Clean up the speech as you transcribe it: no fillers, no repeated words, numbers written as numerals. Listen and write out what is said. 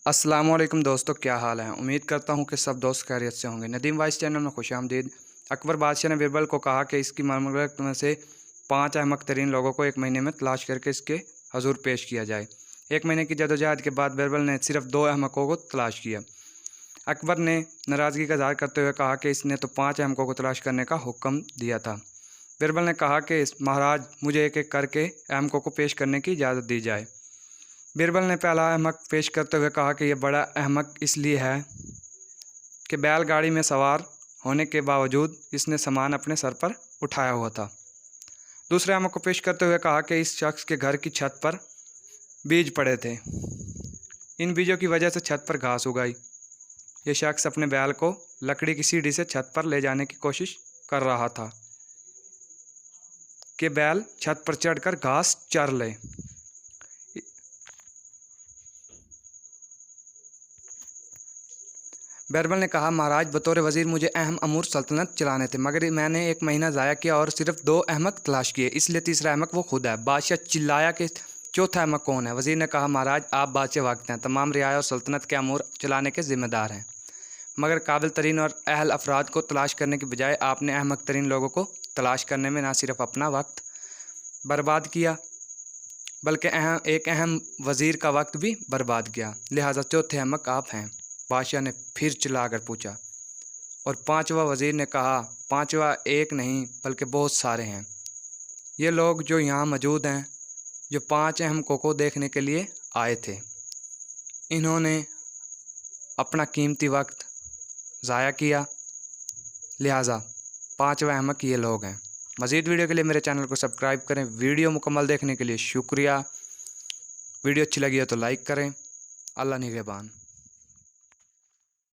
अस्सलाम वालेकुम दोस्तों, क्या हाल है। उम्मीद करता हूं कि सब दोस्त खैरियत से होंगे। नदीम वाइस चैनल में खुशामदीद। अकबर बादशाह ने बिरबल को कहा कि इसकी ममलकत में से 5 अहमक तरीन लोगों को 1 महीने में तलाश करके इसके हजूर पेश किया जाए। 1 महीने की जदोजहद के बाद बिरबल ने सिर्फ 2 अहमकों को तलाश किया। अकबर ने नाराज़गी का इज़हार करते हुए कहा कि इसने तो 5 अहमकों को तलाश करने का हुक्म दिया था। बिरबल ने कहा कि महाराज, मुझे एक एक करके अहमकों को पेश करने की इजाज़त दी जाए। बिरबल ने पहला अहमक पेश करते हुए कहा कि यह बड़ा अहमक इसलिए है कि बैलगाड़ी में सवार होने के बावजूद इसने सामान अपने सर पर उठाया हुआ था। दूसरे अहमक को पेश करते हुए कहा कि इस शख्स के घर की छत पर बीज पड़े थे। इन बीजों की वजह से छत पर घास उगाई। यह शख्स अपने बैल को लकड़ी की सीढ़ी से छत पर ले जाने की कोशिश कर रहा था कि बैल छत पर चढ़कर घास चर ले। बिरबल ने कहा, महाराज, बतौर वज़ीर मुझे अहम अमूर सल्तनत चलाने थे, मगर मैंने 1 महीना ज़ाया किया और सिर्फ 2 अहमक तलाश किए, इसलिए तीसरा अहमक वो खुद है। बादशाह चिल्लाया कि चौथा अहमक कौन है। वज़ीर ने कहा, महाराज, आप बादशाह वक्त हैं, तमाम रियाया और सल्तनत के अमूर चलाने के ज़िम्मेदार हैं, मगर काबिल तरीन और अहल अफराद को तलाश करने के बजाय आपने अहमक तरीन लोगों को तलाश करने में न सिर्फ अपना वक्त बर्बाद किया बल्कि एक अहम वज़ीर का वक्त भी बर्बाद किया। लिहाजा चौथे अहमक आप हैं। बादशाह ने फिर चिल्लाकर पूछा और 5वां वज़ीर ने कहा, 5वां एक नहीं बल्कि बहुत सारे हैं। ये लोग जो यहाँ मौजूद हैं, जो 5 अहमकों को देखने के लिए आए थे, इन्होंने अपना कीमती वक्त ज़ाया किया, लिहाजा 5वां अहमक ये लोग हैं। मज़ीद वीडियो के लिए मेरे चैनल को सब्सक्राइब करें। वीडियो मुकम्मल देखने के लिए शुक्रिया। वीडियो अच्छी लगी हो तो लाइक करें। अल्लाह निगहबान।